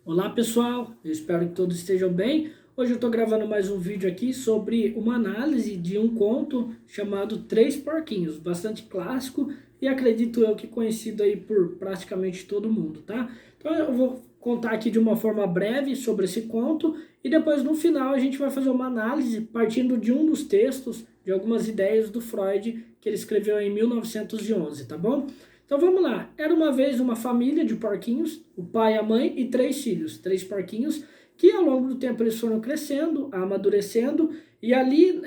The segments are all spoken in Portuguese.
Olá pessoal, eu espero que todos estejam bem. Hoje eu estou gravando mais um vídeo aqui sobre uma análise de um conto chamado Três Porquinhos, bastante clássico e acredito eu que conhecido aí por praticamente todo mundo, tá? Então eu vou contar aqui de uma forma breve sobre esse conto e depois no final a gente vai fazer uma análise partindo de um dos textos, de algumas ideias do Freud que ele escreveu em 1911, tá bom? Então vamos lá. Era uma vez uma família de porquinhos, o pai, a mãe e três filhos, três porquinhos, que ao longo do tempo eles foram crescendo, amadurecendo, e ali,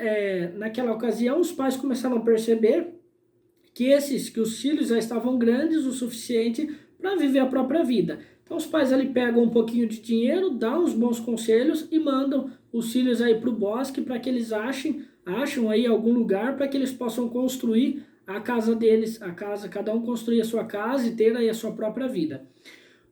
naquela ocasião, os pais começaram a perceber que os filhos já estavam grandes o suficiente para viver a própria vida. Então os pais ali pegam um pouquinho de dinheiro, dão uns bons conselhos e mandam os filhos aí para o bosque para que eles acham aí algum lugar para que eles possam construir a casa deles, a casa, cada um construir a sua casa e ter aí a sua própria vida.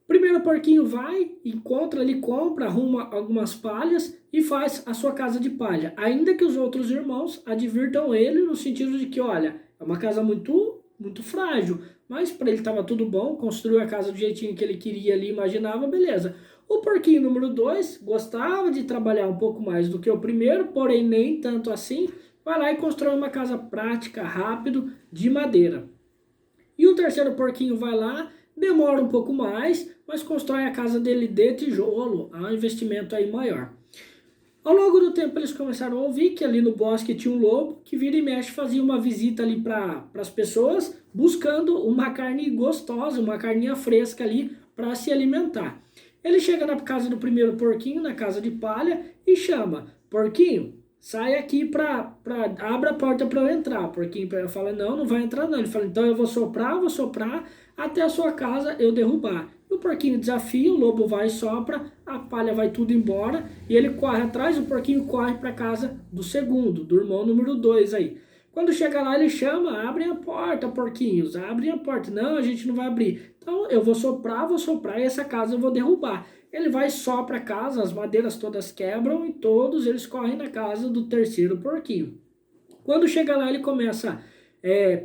Primeiro o porquinho vai, encontra ali, compra, arruma algumas palhas e faz a sua casa de palha. Ainda que os outros irmãos advirtam ele no sentido de que, olha, é uma casa muito frágil, mas para ele estava tudo bom, construiu a casa do jeitinho que ele queria ali, imaginava, beleza. O porquinho número 2 gostava de trabalhar um pouco mais do que o primeiro, porém nem tanto assim, vai lá e constrói uma casa prática, rápido, de madeira. E o terceiro porquinho vai lá, demora um pouco mais, mas constrói a casa dele de tijolo, há um investimento aí maior. Ao longo do tempo eles começaram a ouvir que ali no bosque tinha um lobo que vira e mexe fazia uma visita ali para as pessoas buscando uma carne gostosa, uma carninha fresca ali para se alimentar. Ele chega na casa do primeiro porquinho, na casa de palha, e chama: porquinho, sai aqui abre a porta para eu entrar. O porquinho fala: não, não vai entrar não. Ele fala: então eu vou soprar até a sua casa eu derrubar. O porquinho desafia, o lobo vai e sopra, a palha vai tudo embora e ele corre atrás, o porquinho corre para casa do segundo, do irmão número 2 aí. Quando chega lá ele chama: abrem a porta, porquinhos, abrem a porta. Não, a gente não vai abrir. Então eu vou soprar e essa casa eu vou derrubar. Ele vai só para casa, as madeiras todas quebram e todos eles correm na casa do terceiro porquinho. Quando chega lá ele começa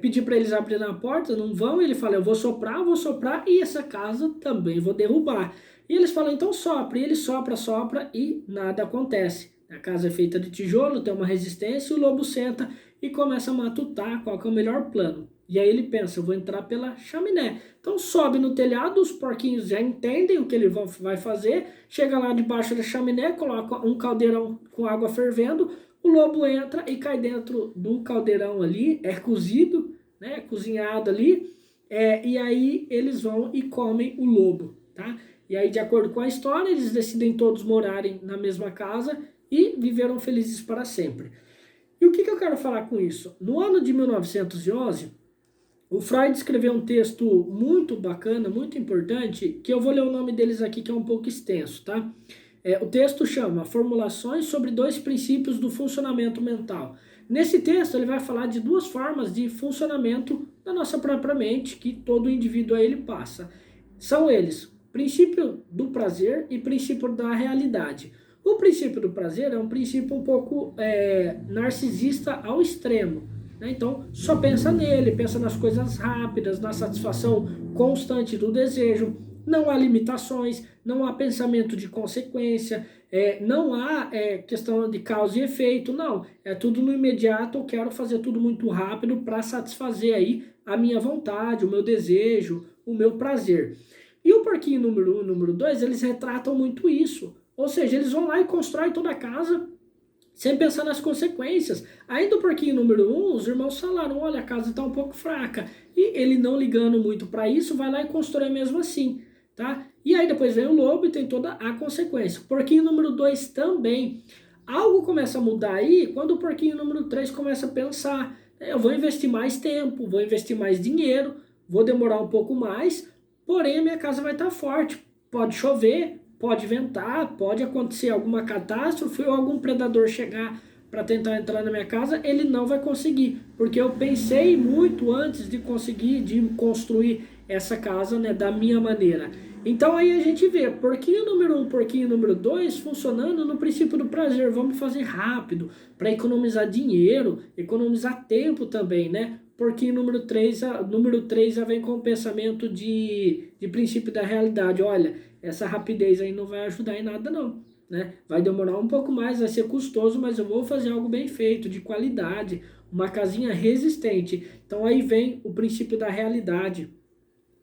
pedir para eles abrirem a porta, não vão, ele fala: eu vou soprar e essa casa também vou derrubar. E eles falam: então sopra, e ele sopra e nada acontece. A casa é feita de tijolo, tem uma resistência, o lobo senta e começa a matutar qual que é o melhor plano. E aí ele pensa: eu vou entrar pela chaminé. Então sobe no telhado, os porquinhos já entendem o que ele vai fazer, chega lá debaixo da chaminé, coloca um caldeirão com água fervendo, o lobo entra e cai dentro do caldeirão ali, é cozido, né, cozinhado ali, e aí eles vão e comem o lobo, tá? E aí, de acordo com a história, eles decidem todos morarem na mesma casa e viveram felizes para sempre. E o que eu quero falar com isso? No ano de 1911, o Freud escreveu um texto muito bacana, muito importante, que eu vou ler o nome deles aqui, que é um pouco extenso, tá? O texto chama Formulações sobre dois princípios do funcionamento mental. Nesse texto ele vai falar de duas formas de funcionamento da nossa própria mente que todo indivíduo a ele passa. São eles: princípio do prazer e princípio da realidade. O princípio do prazer é um princípio um pouco narcisista ao extremo, né? Então só pensa nele, pensa nas coisas rápidas, na satisfação constante do desejo. Não há limitações, não há pensamento de consequência, não há questão de causa e efeito, não. É tudo no imediato, eu quero fazer tudo muito rápido para satisfazer aí a minha vontade, o meu desejo, o meu prazer. E o porquinho número 1 e número 2, eles retratam muito isso. Ou seja, eles vão lá e constroem toda a casa sem pensar nas consequências. Aí do porquinho número 1, os irmãos falaram: olha, a casa está um pouco fraca. E ele, não ligando muito para isso, vai lá e constrói mesmo assim. Tá? E aí depois vem o lobo e tem toda a consequência. Porquinho número 2 também. Algo começa a mudar aí quando o porquinho número 3 começa a pensar: eu vou investir mais tempo, vou investir mais dinheiro, vou demorar um pouco mais, porém a minha casa vai estar forte. Pode chover, pode ventar, pode acontecer alguma catástrofe ou algum predador chegar para tentar entrar na minha casa, ele não vai conseguir, porque eu pensei muito antes de conseguir, de construir essa casa, né, da minha maneira. Então aí a gente vê porquinho número 1, porquinho número 2 funcionando no princípio do prazer. Vamos fazer rápido para economizar dinheiro, economizar tempo também, né? Porquinho número 3 já vem com o pensamento de princípio da realidade. Olha, essa rapidez aí não vai ajudar em nada não, né? Vai demorar um pouco mais, vai ser custoso, mas eu vou fazer algo bem feito, de qualidade, uma casinha resistente. Então aí vem o princípio da realidade,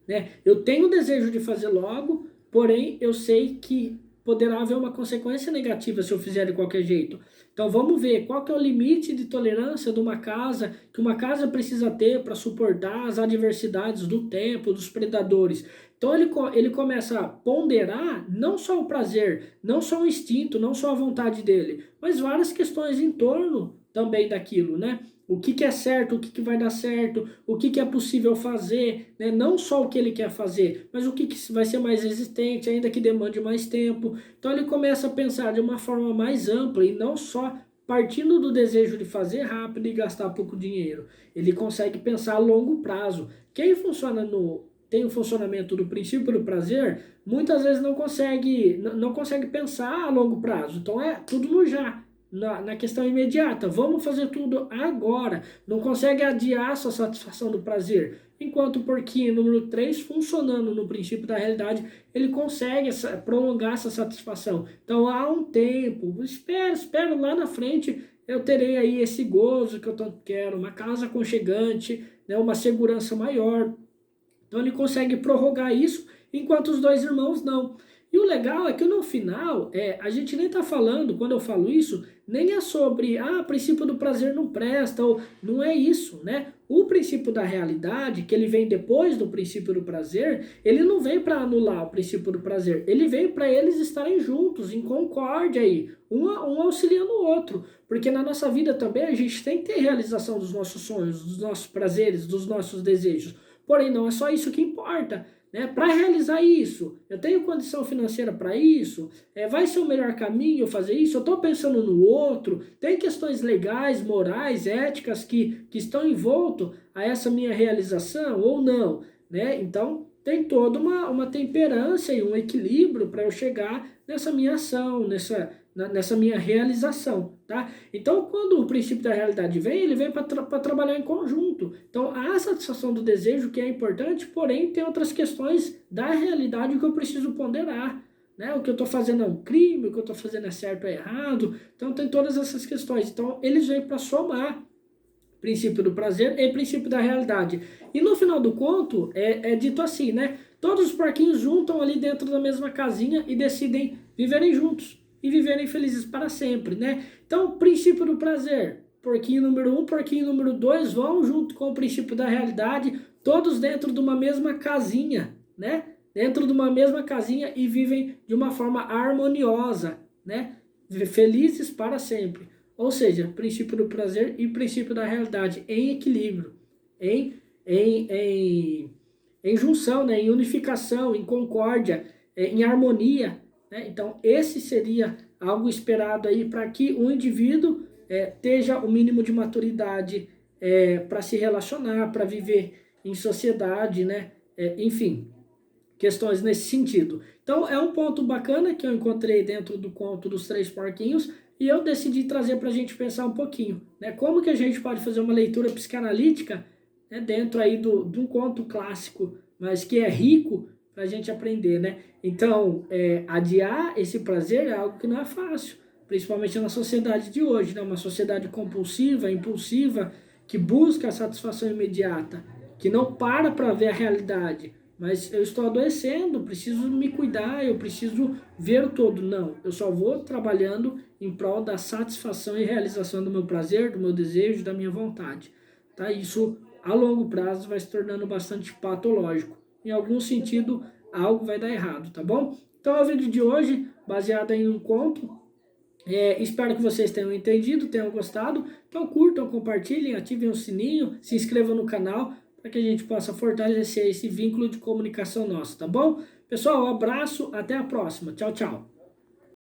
né? Eu tenho o desejo de fazer logo, porém eu sei que poderá haver uma consequência negativa se eu fizer de qualquer jeito. Então vamos ver qual que é o limite de tolerância de uma casa, que uma casa precisa ter para suportar as adversidades do tempo, dos predadores. Então ele começa a ponderar não só o prazer, não só o instinto, não só a vontade dele, mas várias questões em torno também daquilo, né? O que é certo, o que vai dar certo, o que é possível fazer, né? Não só o que ele quer fazer, mas o que vai ser mais resistente, ainda que demande mais tempo. Então ele começa a pensar de uma forma mais ampla e não só partindo do desejo de fazer rápido e gastar pouco dinheiro. Ele consegue pensar a longo prazo. Quem tem o funcionamento do princípio do prazer, muitas vezes não consegue pensar a longo prazo. Então é tudo no já. Na questão imediata, vamos fazer tudo agora, não consegue adiar sua satisfação do prazer, enquanto o porquinho número 3, funcionando no princípio da realidade, ele consegue prolongar essa satisfação. Então há um tempo, espero lá na frente eu terei aí esse gozo que eu tanto quero, uma casa aconchegante, né, uma segurança maior. Então ele consegue prorrogar isso, enquanto os dois irmãos não. E o legal é que no final, a gente nem está falando, quando eu falo isso, nem é sobre, o princípio do prazer não presta, ou não é isso, né? O princípio da realidade, que ele vem depois do princípio do prazer, ele não vem para anular o princípio do prazer, ele vem para eles estarem juntos, em concórdia aí, um auxiliando o outro. Porque na nossa vida também a gente tem que ter realização dos nossos sonhos, dos nossos prazeres, dos nossos desejos. Porém, não é só isso que importa. Né? Para realizar isso, eu tenho condição financeira para isso? Vai ser o melhor caminho fazer isso? Eu estou pensando no outro? Tem questões legais, morais, éticas que estão envolto a essa minha realização ou não? Né? Então, tem toda uma temperança e um equilíbrio para eu chegar nessa minha ação, nessa minha realização, tá? Então, quando o princípio da realidade vem, ele vem para trabalhar em conjunto. Então, há a satisfação do desejo, que é importante, porém, tem outras questões da realidade que eu preciso ponderar, né? O que eu estou fazendo é um crime, o que eu estou fazendo é certo ou errado. Então, tem todas essas questões. Então, eles vêm para somar princípio do prazer e princípio da realidade. E no final do conto, é dito assim, né? Todos os porquinhos juntam ali dentro da mesma casinha e decidem viverem juntos e viverem felizes para sempre, né? Então, o princípio do prazer, porquinho número 1, porquinho número 2 vão junto com o princípio da realidade, todos dentro de uma mesma casinha, né? Dentro de uma mesma casinha e vivem de uma forma harmoniosa, né? Felizes para sempre. Ou seja, princípio do prazer e princípio da realidade em equilíbrio, em junção, né? Em unificação, em concórdia, em harmonia. Né? Então, esse seria algo esperado aí para que o indivíduo esteja o mínimo de maturidade para se relacionar, para viver em sociedade, né? Enfim, questões nesse sentido. Então, é um ponto bacana que eu encontrei dentro do conto dos Três Porquinhos e eu decidi trazer para a gente pensar um pouquinho, né? Como que a gente pode fazer uma leitura psicanalítica, né, dentro aí de um conto clássico, mas que é rico para a gente aprender, né? Então, adiar esse prazer é algo que não é fácil, principalmente na sociedade de hoje, né? Uma sociedade compulsiva, impulsiva, que busca a satisfação imediata, que não para ver a realidade. Mas eu estou adoecendo, preciso me cuidar, eu preciso ver o todo. Não, eu só vou trabalhando em prol da satisfação e realização do meu prazer, do meu desejo, da minha vontade. Tá? Isso, a longo prazo, vai se tornando bastante patológico. Em algum sentido, algo vai dar errado, tá bom? Então é o vídeo de hoje, baseado em um conto. Espero que vocês tenham entendido, tenham gostado. Então curtam, compartilhem, ativem o sininho, se inscrevam no canal, para que a gente possa fortalecer esse vínculo de comunicação nosso, tá bom? Pessoal, um abraço, até a próxima. Tchau, tchau.